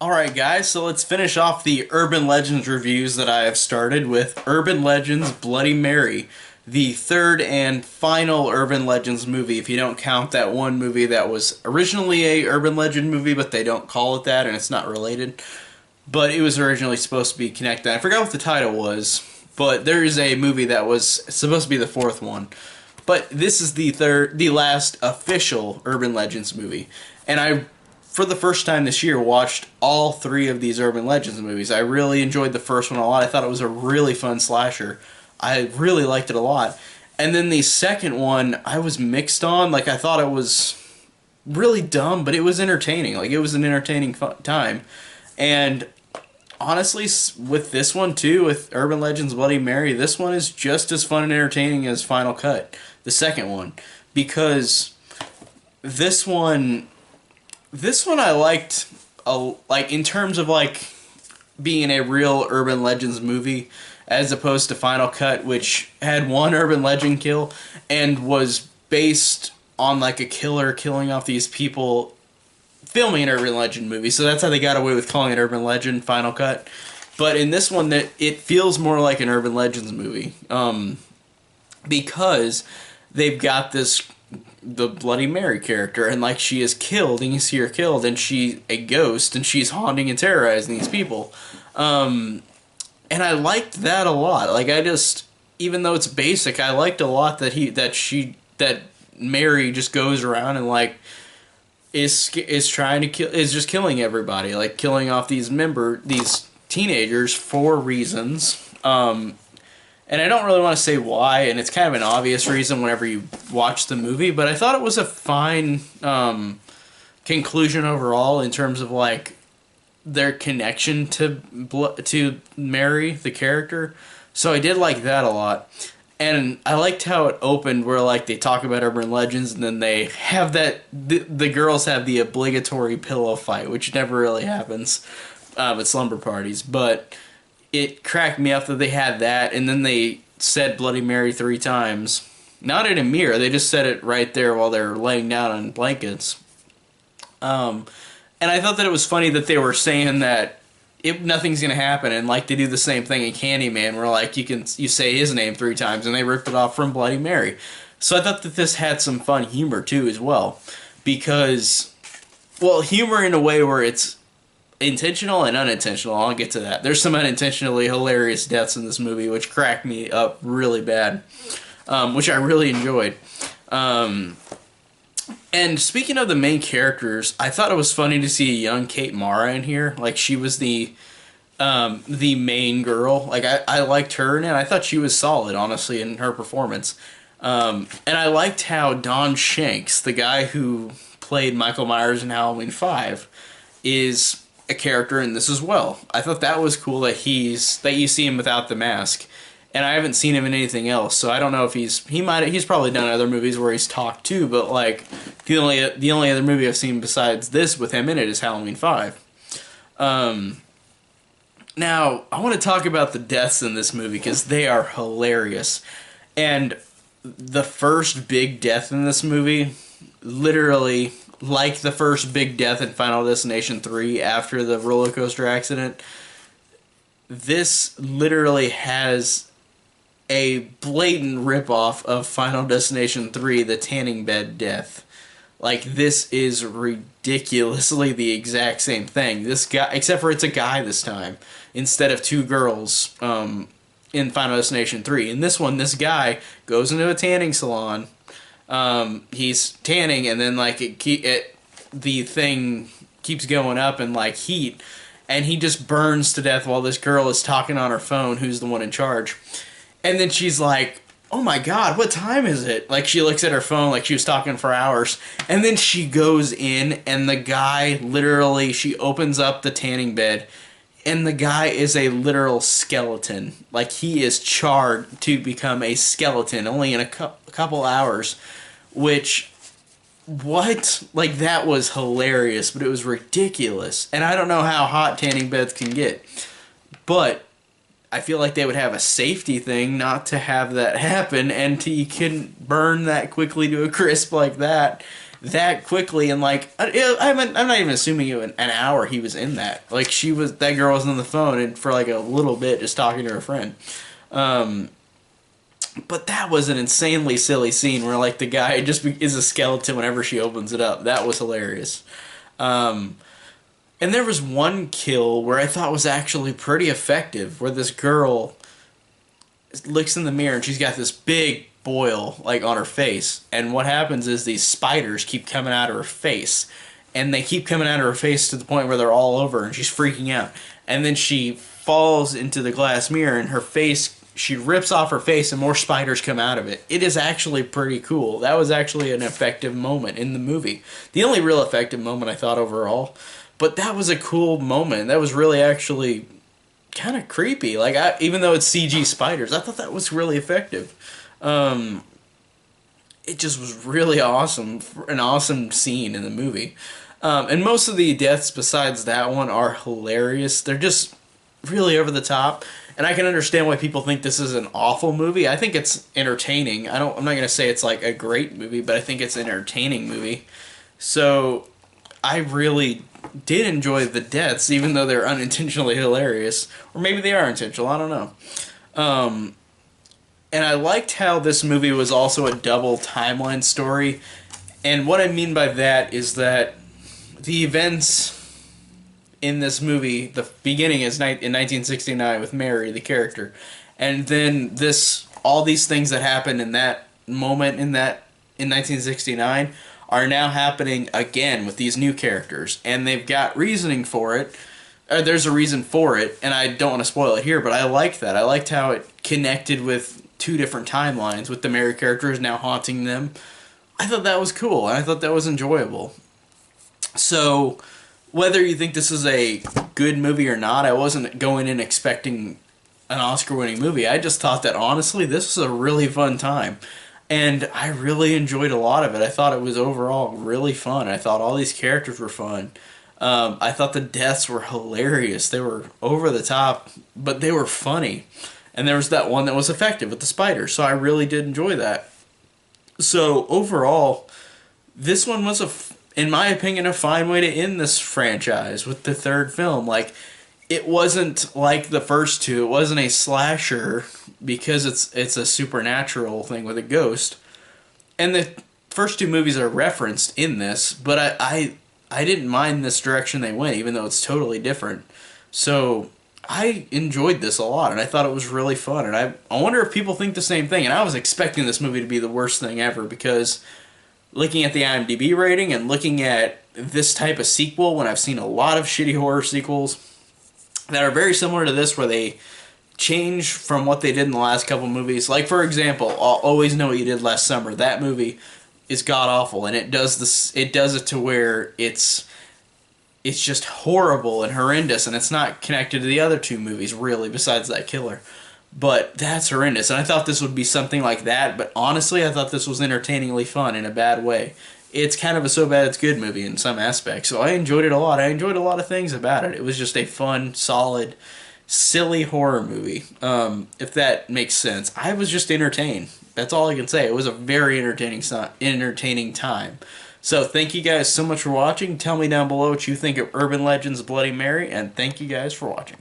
Alright guys, so let's finish off the Urban Legends reviews that I have started with Urban Legends Bloody Mary, the third and final Urban Legends movie, if you don't count that one movie that was originally a Urban Legend movie, but they don't call it that and it's not related. But it was originally supposed to be connected. I forgot what the title was, but there is a movie that was supposed to be the fourth one. But this is the last official Urban Legends movie. And I, for the first time this year, watched all three of these Urban Legends movies. I really enjoyed the first one a lot. I thought it was a really fun slasher. I really liked it a lot. And then the second one, I was mixed on. Like, I thought it was really dumb, but it was entertaining. Like, it was an entertaining time. And honestly, with this one too, with Urban Legends Bloody Mary, this one is just as fun and entertaining as Final Cut, the second one, because this one I liked, like in terms of like being a real Urban Legends movie, as opposed to Final Cut, which had one Urban Legend kill and was based on like a killer killing off these people filming an Urban Legend movie, so that's how they got away with calling it Urban Legend Final Cut. But in this one, that it feels more like an Urban Legends movie, because they've got the Bloody Mary character, and like she is killed, and you see her killed, and she's a ghost, and she's haunting and terrorizing these people. And I liked that a lot. Like even though it's basic, I liked a lot that Mary just goes around and like is trying to kill, is just killing everybody, like killing off these teenagers for reasons. And I don't really want to say why, and it's kind of an obvious reason whenever you watch the movie, but I thought it was a fine conclusion overall in terms of like their connection to Mary, the character. So I did like that a lot. And I liked how it opened where like they talk about Urban Legends and then they have the girls have the obligatory pillow fight, which never really happens at slumber parties. But it cracked me up that they had that, and then they said Bloody Mary 3 times. Not in a mirror, they just said it right there while they're laying down on blankets. And I thought that it was funny that they were saying that nothing's gonna happen, and like they do the same thing in Candyman, where like you say his name 3 times, and they ripped it off from Bloody Mary. So I thought that this had some fun humor too as well, because, well, humor in a way where it's intentional and unintentional. I'll get to that. There's some unintentionally hilarious deaths in this movie, which cracked me up really bad, which I really enjoyed. And speaking of the main characters, I thought it was funny to see a young Kate Mara in here. Like, she was the main girl. Like, I liked her, and I thought she was solid, honestly, in her performance. And I liked how Don Shanks, the guy who played Michael Myers in Halloween 5, is a character in this as well. I thought that was cool that you see him without the mask. And I haven't seen him in anything else, so I don't know if he's probably done other movies where he's talked too, but like the only other movie I've seen besides this with him in it is Halloween 5. Now I want to talk about the deaths in this movie because they are hilarious. And the first big death in this movie, literally like the first big death in Final Destination 3 after the roller coaster accident, this literally has a blatant ripoff of Final Destination 3, the tanning bed death. Like, this is ridiculously the exact same thing. This guy, except for it's a guy this time, instead of 2 girls in Final Destination 3. In this one, this guy goes into a tanning salon. He's tanning, and then like the thing keeps going up in like heat, and he just burns to death while this girl is talking on her phone, who's the one in charge. And then she's like, oh my god, what time is it? Like, she looks at her phone like she was talking for hours. And then she goes in, and the guy literally, she opens up the tanning bed, and the guy is a literal skeleton. Like, he is charred to become a skeleton only in a couple hours. Which, what? Like, that was hilarious, but it was ridiculous. And I don't know how hot tanning beds can get. But I feel like they would have a safety thing not to have that happen, and you couldn't burn that quickly to a crisp like that that quickly, and like I'm not even assuming an hour he was in that. Like that girl was on the phone and for like a little bit just talking to her friend. But that was an insanely silly scene where like the guy is a skeleton whenever she opens it up. That was hilarious. And there was one kill where I thought was actually pretty effective, where this girl looks in the mirror and she's got this big boil like on her face, and what happens is these spiders keep coming out of her face, and they keep coming out of her face to the point where they're all over her and she's freaking out, and then she falls into the glass mirror and her face, she rips off her face and more spiders come out of it. It is actually pretty cool. That was actually an effective moment in the movie, the only real effective moment I thought overall, but that was a cool moment. That was really actually kind of creepy. Like, even though it's CG spiders, I thought that was really effective. It just was really awesome, an awesome scene in the movie. And most of the deaths besides that one are hilarious. They're just really over the top. And I can understand why people think this is an awful movie. I think it's entertaining. I'm not going to say it's like a great movie, but I think it's an entertaining movie. So I really did enjoy the deaths, even though they're unintentionally hilarious. Or maybe they are intentional, I don't know. And I liked how this movie was also a double timeline story. And what I mean by that is that the events in this movie, the beginning is in 1969 with Mary, the character. And then all these things that happened in that moment in 1969 are now happening again with these new characters. And they've got reasoning for it. There's a reason for it, and I don't want to spoil it here, but I liked that. I liked how it connected with two different timelines, with the Mary characters now haunting them. I thought that was cool, and I thought that was enjoyable. So, whether you think this is a good movie or not, I wasn't going in expecting an Oscar-winning movie. I just thought that, honestly, this was a really fun time. And I really enjoyed a lot of it. I thought it was overall really fun. I thought all these characters were fun. I thought the deaths were hilarious. They were over the top, but they were funny. And there was that one that was effective with the spiders, so I really did enjoy that. So overall, this one was, in my opinion, a fine way to end this franchise with the third film. Like, it wasn't like the first two. It wasn't a slasher because it's a supernatural thing with a ghost. And the first two movies are referenced in this, but I didn't mind this direction they went, even though it's totally different. So I enjoyed this a lot, and I thought it was really fun. And I wonder if people think the same thing. And I was expecting this movie to be the worst thing ever, because looking at the IMDb rating and looking at this type of sequel, when I've seen a lot of shitty horror sequels that are very similar to this, where they change from what they did in the last couple movies. Like, for example, Always Know What You Did Last Summer. That movie is god-awful, and it does it to where it's just horrible and horrendous, and it's not connected to the other two movies, really, besides that killer. But that's horrendous, and I thought this would be something like that, but honestly, I thought this was entertainingly fun in a bad way. It's kind of a so bad it's good movie in some aspects, so I enjoyed it a lot. I enjoyed a lot of things about it. It was just a fun, solid, silly horror movie, if that makes sense. I was just entertained. That's all I can say. It was a very entertaining time. So thank you guys so much for watching. Tell me down below what you think of Urban Legends Bloody Mary, and thank you guys for watching.